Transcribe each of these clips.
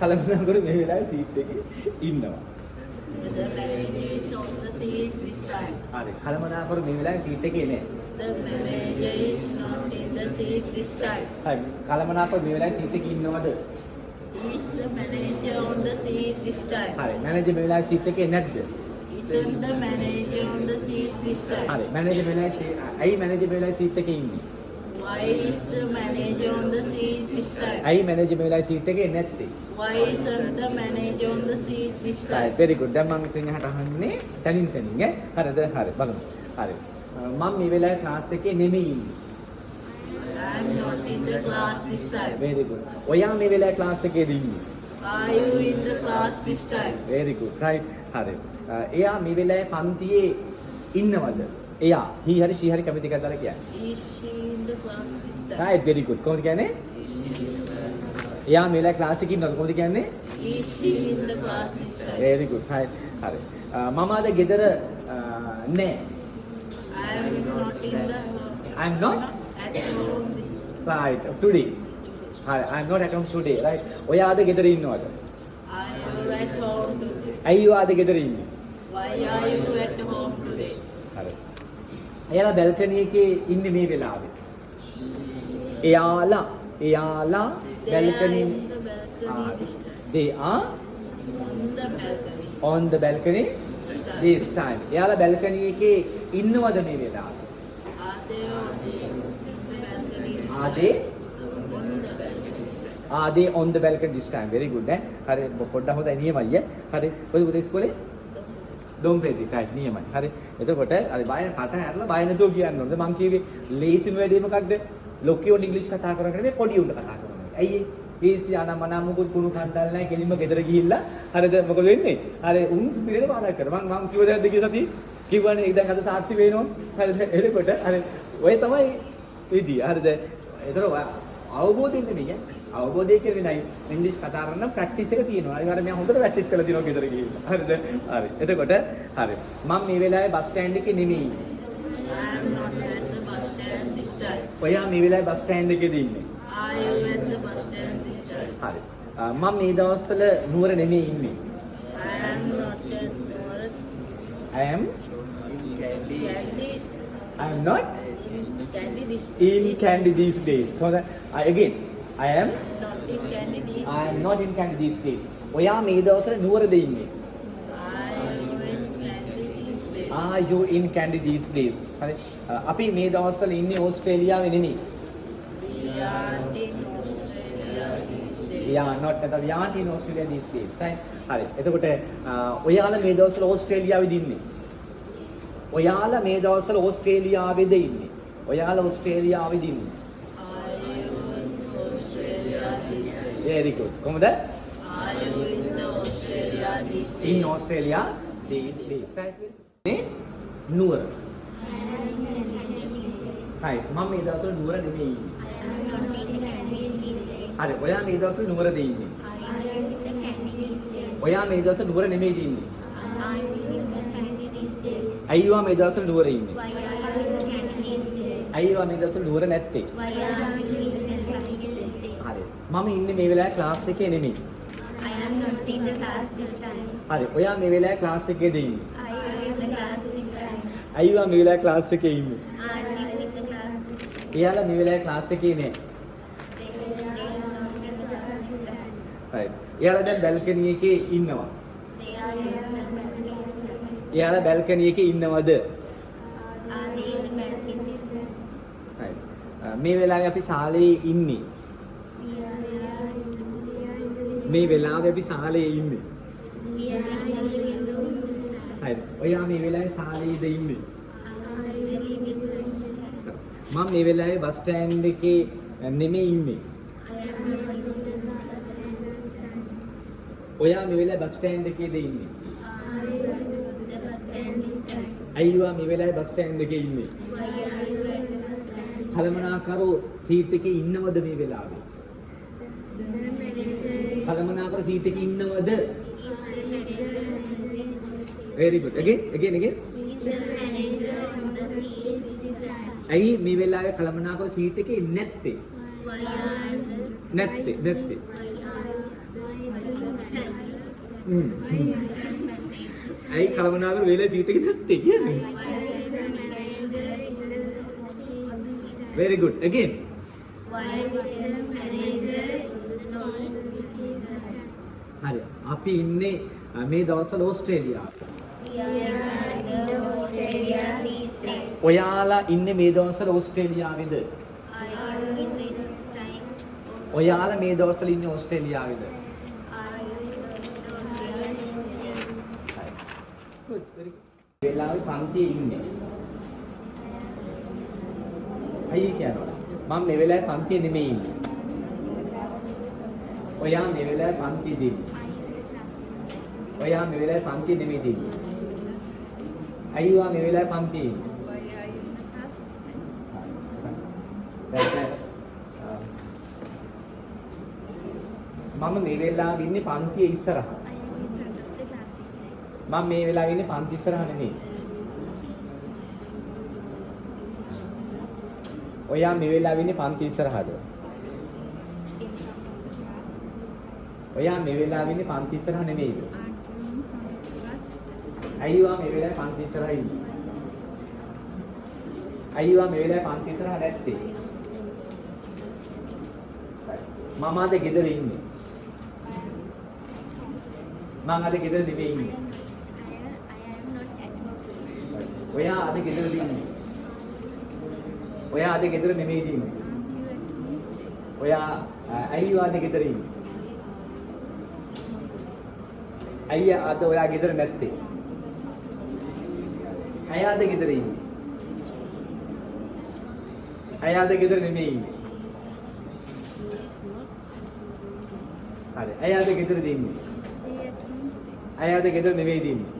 කලමනාකරු මේ වෙලාවේ සීට් එකේ ඉන්නවා. The manager is on the seat this time. හරි. කලමනාකරු මේ වෙලාවේ සීට් එකේ නෑ. The manager is not in the seat this time. හරි. කලමනාකරු මේ වෙලාවේ සීට් එකේ ඉන්නවද? Is the manager on the seat this time? හරි. මැනේජර් මේ වෙලාවේ සීට් එකේ නැද්ද? Isn't the manager on the seat this time? හරි. මැනේජර් මේ වෙලාවේ ඇයි මැනේජර් මේ වෙලාවේ සීට් එකේ ඉන්නේ? Why is the manager on the seat this time? ඇයි මැනේජර් මේ වෙලාවේ සීට් එකේ නැත්තේ? Why isn't the manager on the seat this right, time? very good. දැන් මම ඉතින් එහාට අහන්නේ තනින් තනින් ඈ. හරිද? හරි. බලමු. හරි. මම මේ වෙලාවේ ක්ලාස් එකේ නෙමෙයි ඉන්නේ. I'm not in the class this time. very good. ඔයා මේ වෙලාවේ ක්ලාස් එකේද ඉන්නේ? Are you in the class this time? very good. right. හරි. එයා මේ වෙලාවේ පන්තියේ ඉන්නවද? එයා he හරි she හරි කැමති එකක් දාලා කියන්නේ. Is she in the class this time? right, very good. කොහොමද කියන්නේ? එයා මේ වෙලාවේ ක්ලාස් එකේ ඉන්නවද? කොහොමද කියන්නේ? Is she in the class this time? very good. right. හරි. මම අද ගෙදර නෑ. I am not in the. I'm not at home this. right today. හරි. I'm not at home today. right. ඔයා අද ගෙදර ඉන්නවද? Are you at home today? ඇයි ඔයා අද ගෙදර ඉන්නේ? Why are you at home today? හරි. එයාලා බැල්කනි එකේ ඉන්නේ මේ වෙලාවේ. එයාලා They are බැල්කනි in the balcony this time. they are On the balcony. on the balcony this time. එයාලා බැල්කනි එකේ ඉන්නවද මේ වෙලාවේ? Are they are they on the balcony this time? very good ඈ. හරි පොඩ්ඩක් හොඳයි නියමයි ඈ. හරි. ඔය උදේ ඉස්කෝලේ දොම්පෙටි right නියමයි. හරි. එතකොට හරි බය කට ඇරලා බය නැතුව කියන්න ඕනද? මං කියවේ ලේසිම වැඩේ මොකක්ද? ලොකියෝ ඉංග්‍රීසි කතා කරන නෙමෙයි පොඩි උන්ට කතා කරනවා. ඇයි ඒ? ඒසි අනමනා මුකුත් කුණු කන්දල් නැහැ. කෙලින්ම ගෙදර ගිහිල්ලා හරිද මොකද වෙන්නේ? හරි උන් පිරේට පාරක් කරා. මං කිව්වද නැද්ද කියලා සතිය? කිව්වනේ දැන් අද සාක්ෂි වෙනෝන්. හරිද? එතකොට හරි ඔය තමයි විදිය. හරිද? ඒතර අවබෝධයෙන් නෙමෙයි අවබෝධය කියන්නේ නයි ඉංග්‍රීසි කතා කරන ප්‍රැක්ටිස් එක තියෙනවා. අනිවාර්යයෙන් මම හොඳට ප්‍රැක්ටිස් කරලා තියෙනවා ගෙදර ගිහිල්ලා. හරිද? හරි. එතකොට හරි. මම මේ වෙලාවේ බස් ස්ටෑන්ඩ් එකේ නෙමෙයි. I am not at the bus stand this time. ඔයා මේ වෙලාවේ බස් ස්ටෑන්ඩ් එකේද ඉන්නේ? Are you at the bus stand this time? හරි. මම මේ දවස්වල නුවර නෙමෙයි ඉන්නේ. I am not at Nora. I am Candy. I am not Candy this. in Candy these days. Again I am Not in Candy this. I am not in Candy these days. ඔයා මේ දවස්වල නුවරද ඉන්නේ? Are you in Candy these days? Are you in Candy these days? හරි. අපි මේ දවස්වල ඉන්නේ ඕස්ට්‍රේලියාවේ නෙමෙයි. We are in Australia these days. Yeah, not that we aren't in Australia these days. Right? හරි. එතකොට ඔයාලා මේ දවස්වල ඕස්ට්‍රේලියාවේද ඉන්නේ? ඔයාලා මේ දවස්වල ඕස්ට්‍රේලියාවේද ඉන්නේ? ඔයාලා ඕස්ට්‍රේලියාවේද ඉන්නේ? Are you in Australia these days? very good. කොහොමද? Are you in the Australia these days? in Australia these days. right? මේ නුවර. හරි. මම මේ දවස්වල නුවර නෙමෙයි ඉන්නේ. හරි. ඔයා මේ දවස්වල නුවරද ඉන්නේ? ඔයා මේ දවස්වල නුවර නෙමෙයිද ඉන්නේ? ඇයි ඔයා මේ දවස්වල නුවර ඉන්නේ? ඇයි ඔයා මේ දවස්වල නුවර නැත්තේ? හරි. මම ඉන්නේ මේ වෙලාවේ ක්ලාස් එකේ නෙමෙයි. I am not in the class this time. හරි. ඔයා මේ වෙලාවේ ක්ලාස් එකේද ඉන්නේ? Are you in the class this time? ඇයි ඔයා මේ වෙලාවේ ක්ලාස් එකේ ඉන්නේ? Are you in the class this time? එයාලා මේ වෙලාවේ ක්ලාස් එකේ නෑ. They are not in the class this time. right. එයාලා දැන් බැල්කනි එකේ ඉන්නවා. They are in the balcony this time. එයාලා බැල්කනි එකේ ඉන්නවද? Are they in the balcony this time? right. මේ වෙලාවේ අපි ශාලයේ ඉන්නේ. We are in the මේ වෙලාවේ අපි ශාලයේ ඉන්නේ. We are in the living room this time. right. ඔයා මේ වෙලාවේ ශාලයේද ඉන්නේ? Are you in the living room this time? මම මේ වෙලාවේ බස් ස්ටෑන්ඩ් එකේ නෙමෙයි ඉන්නේ. I am not in the bus stand this time. ඔයා මේ වෙලාවේ බස් ස්ටෑන්ඩ් එකේද ඉන්නේ? Are you in the bus stand this time? ඇයි ඔයා මේ වෙලාවේ බස් ස්ටෑන්ඩ් එකේ ඉන්නේ? Why are you at the bus stand? කලමනාකරෝ සීට් එකේ ඉන්නවද මේ වෙලාවේ? කලමනාකරෝ සීට් එකේ ඉන්නවද? very good. again ඇයි මේ වෙලාවේ කලමනාකරෝ සීට් එකේ නැත්තේ? නැත්තේ ඇයි කලමනාකර වේලේ සීට් එකේ නැත්තේ කියන්නේ? Very good. Again. හරි. අපි ඉන්නේ මේ දවස්වල ඕස්ට්‍රේලියාවේ. ඔයාලා ඉන්නේ මේ දවස්වල ඕස්ට්‍රේලියාවේද? ඔයාලා මේ දවස්වල ඉන්නේ ඕස්ට්‍රේලියාවේද? Good. Very good. වෙලාවේ පන්තියේ ඉන්නේ. අයියේ කියනවා. මම මේ වෙලාවේ පන්තියේ නෙමෙයි ඉන්නේ. ඔයා මේ වෙලාවේ පන්තියේ ඉන්නේ. ඔයා මේ වෙලාවේ පන්තියේ නෙමෙයි ඉන්නේ. අයියා මේ වෙලාවේ පන්තියේ ඉන්නේ. මම මේ වෙලාවේ ඉන්නේ පන්තියේ ඉස්සරහා. මම මේ වෙලාවේ ඉන්නේ පන්ති ඉස්සරහා නෙමෙයි. ඔයා මේ වෙලාවේ ඉන්නේ පන්ති ඉස්සරහාද? ඔයා මේ වෙලාවේ ඉන්නේ පන්ති ඉස්සරහා නෙමෙයිද? අයියා මේ වෙලාවේ පන්ති ඉස්සරහා ඉන්නේ. අයියා මේ වෙලාවේ පන්ති ඉස්සරහා නැත්තේ. මම අද ගෙදර ඉන්නේ. මම අද ගෙදර නෙමෙයි ඉන්නේ. ඔයා අද ගෙදර ඉන්නේ. ඔයා අද ගෙදර නෙමෙයි ඉන්නේ. ඔයා අයියා අද ගෙදර ඉන්නේ. අයියා අද ඔයා ගෙදර නැත්තේ. අයියා අද ගෙදර ඉන්නේ. අයියා අද ගෙදර නෙමෙයි ඉන්නේ. හරි. අයියා අද ගෙදර ඉන්නේ. අයියා අද ගෙදර නෙමෙයි ඉන්නේ.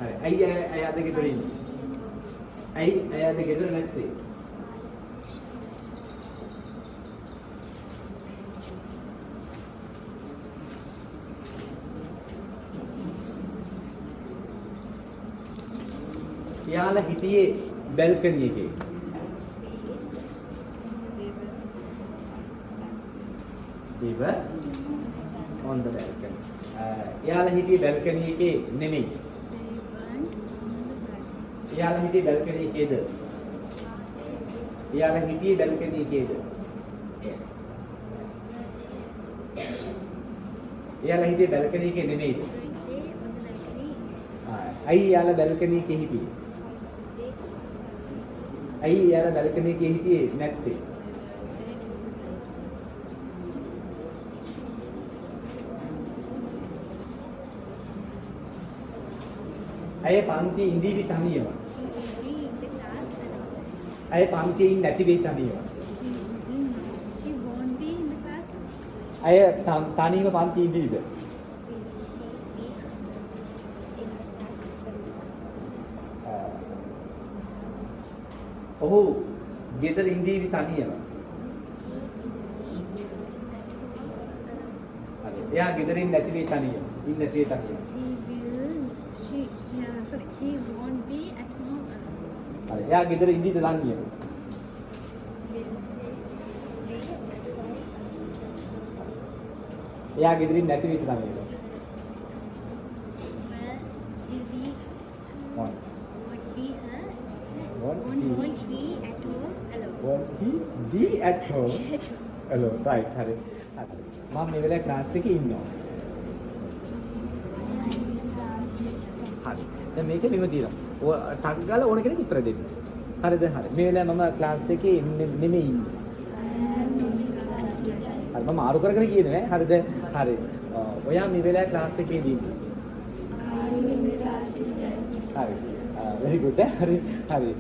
හරි. අයියා අද ගෙදර ඉන්නේ. අයියා අද ගෙදර නැත්තේ. යාලා හිටියේ බැල්කනි එකේ. We were on the balcony. යාලා හිටියේ බැල්කනි එකේ නෙමෙයි. යාලා හිටියේ බැල්කනි එකේද? යාලා හිටියේ බැල්කනි එකේද? යාලා හිටියේ බැල්කනි එකේ නෙමෙයිද? අයි යාලා බැල්කනි එකේ හිටියේ. අයි යාලා බැල්කනි එකේ හිටියේ නැත්තේ. අය පන්ති ඉඳීවි තනියම. අය පන්තියේ ඉන්නේ නැති වෙයි තනියම. අය තනියම පන්ති ඉඳීද? ඔහු ගෙදර ඉඳීවි තනියම. හරි. එයා ගෙදරින් නැති වෙයි තනියම. ඉන්නේ නැති වෙයි තනියම. He won't be at home alone. හරි. එයා ගෙදර ඉඳීද තනියම. එයා ගෙදරින් නැති වෙයි තනියම. Won't be at home alone. Won't he be at home alone? Right. හරි. හරි. මම මේ වෙලාවේ ක්ලාස් එකේ ඉන්නවා. හරි. දැන් මේක මෙව තියෙනවා. ටක් ගාලා ඕන කෙනෙක් උත්තර දෙන්න. හරිද? හරි. මේ වෙලාවේ මම ක්ලාස් එකේ නෙමෙයි ඉන්නේ. හරි. මම ආරු කර කර කියන්නේ නෑ. හරිද? හරි. ඔයා මේ වෙලාවේ ක්ලාස් එකේදී ඉන්නේ. හරි. very good. හරි. හරි.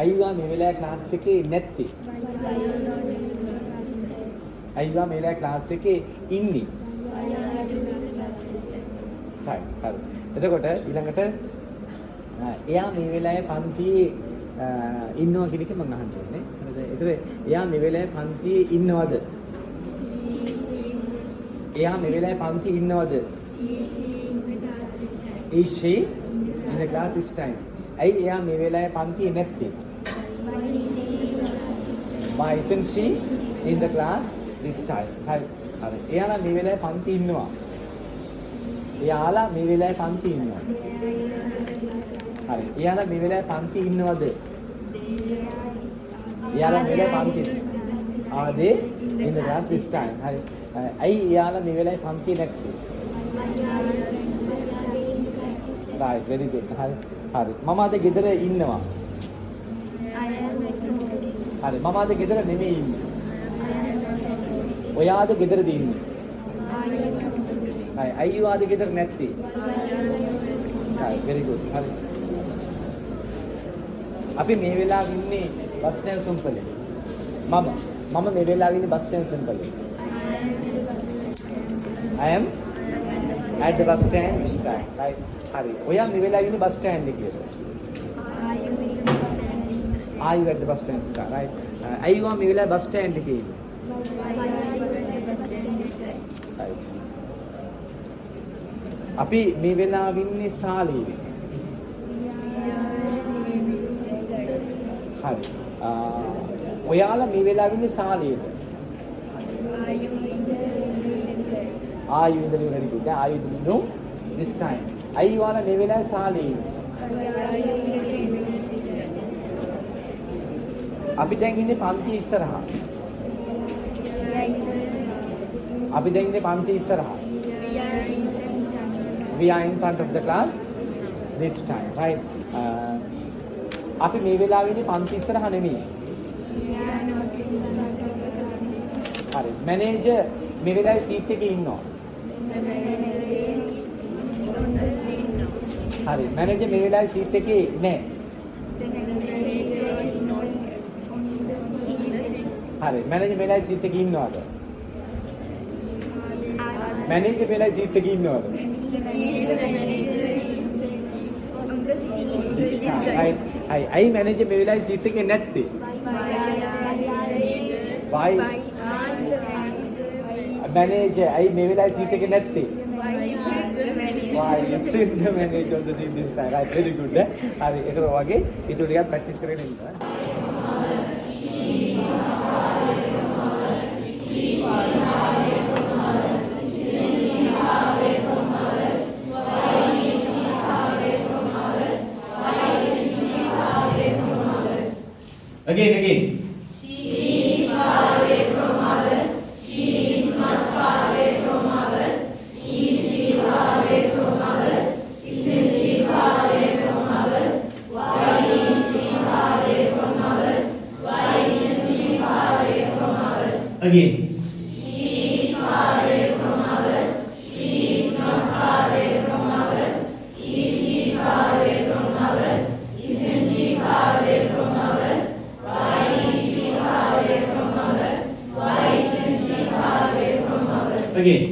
අයියා මේ වෙලාවේ ක්ලාස් එකේ නැත්තේ. අයියා මේ වෙලාවේ ක්ලාස් එකේ ඉන්නේ. හරි. හරි. එතකොට ඊළඟට එයා මේ වෙලාවේ පන්තියේ ඉන්නවා කියන එක මම අහන්න ඕනේ. හරිද? ඒතර එයා මේ වෙලාවේ පන්තියේ ඉන්නවද? එයා මේ වෙලාවේ පන්තියේ ඉන්නවද? Is she in the class this time? ඇයි එයා මේ වෙලාවේ පන්තියේ නැත්තේ? Why isn't she in the class this time? හරි. හරි. එයාලා මේ වෙලාවේ පන්ති ඉන්නවා. එයාලා මේ වෙලාවේ පන්ති ඉන්නවා. හරි. එයාලා මේ වෙලාවේ පන්ති ඉන්නවද? එයාලා මේ වෙලාවේ පන්ති. Are they in the class this time? හරි. ඇයි එයාලා මේ වෙලාවේ පන්ති නැත්තේ? Right, very good. හරි. හරි. මම අද ගෙදර ඉන්නවා. හරි. මම අද ගෙදර නෙමෙයි ඉන්නේ. ඔයා අද ගෙදරද ඉන්නේ? හරි. අයියෝ අද ගෙදර නැත්තේ? හරි, very good. හරි. අපි මේ වෙලාවේ ඉන්නේ බස් ස්ටෑන්ඩ් තුම්පලේ. මම මේ වෙලාවේ ඉන්නේ බස් ස්ටෑන්ඩ් තුම්පලේ. I am at the bus stand this time. Right. හරි. ඔයා මේ වෙලාවේ ඉන්නේ බස් ස්ටෑන්ඩ් එකේ. Are you at the bus stand? Right. අයියෝ මේ වෙලාවේ බස් ස්ටෑන්ඩ් එකේ ඉන්නේ. Right. අපි මේ වෙලාවේ ඉන්නේ ශාලාවේ. හරි. ඔයාලා මේ වෙලාවේ ඉන්නේ ශාලාවේද? Are you in the room? Very good. Are you in the room this time? අයියෝලා මේ වෙලාවේ ශාලාවේ ඉන්නේ. අපි දැන් ඉන්නේ පන්ති ඉස්සරහා. අපි දැන් ඉන්නේ පන්ති ඉස්සරහා. We are in front of the class this time, right? අපි මේ වෙලාවේ ඉන්නේ පන්ති ඉස්සරහා නෙමෙයි. හරි. මැනේජර් මේ වෙලාවේ සීට් එකේ ඉන්නවා. හරි. මැනේජර් මේ වෙලාවේ සීට් එකේ නැහැ. හරි. මැනේජර් මේ වෙලාවේ සීට් එකේ ඉන්නවද? මැනේජර් මේ වෙලාවේ සීට් එකේ ඉන්නවද? අයි මැනේජර් මේ වෙලාවේ සීට් එකේ නැත්තේ? Why? Manager, අයි මේ වෙලාවේ සීට් එකේ නැත්තේ? Why isn't the manager on the seat this time? Right, very good. හරි ඒක වගේ ඊට ටිකක් ප්‍රැක්ටිස් කරගෙන ඉන්න. Again. She is far away from others. She is not far away from others. Is she far away from others? Isn't she far away from others? Why is she far away from others? Why isn't she far away from others? Again. She is far away from others. She is not far away from others. Is she far away from others? Isn't she far away from others? Why is she far away from others? Why isn't she far away from others? Again.